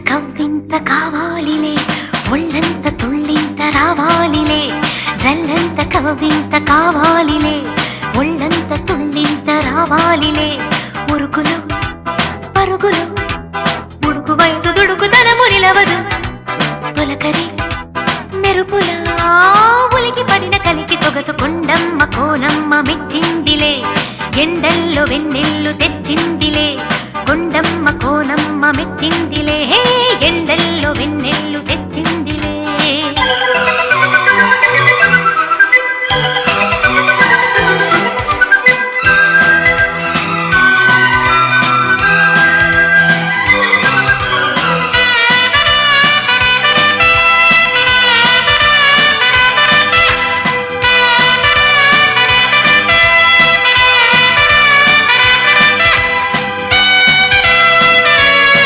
కవ్వింత కావాలిలే ఒళ్ళంత తుళ్ళింత రావాలిలే జల్లంత కవ్వింత కావాలిలే ఒళ్ళంత తుళ్ళింత రావాలిలే ఉరుకులు పరుగులు ముడుకు వయసు దుడుకుతనము నిలవదు తొలకరి మెరుపులా ఉలికి పడిన కలికి సొగసు కొండమ్మ కోనమ్మ మెచ్చిందిలే ఎండల్లో వెన్నెల్లు తెచ్చిందిలే కొండమ్మ కోనమ్మ మెచ్చిందిలే ఎండల్లో వెన్నెల్లు తెచ్చింది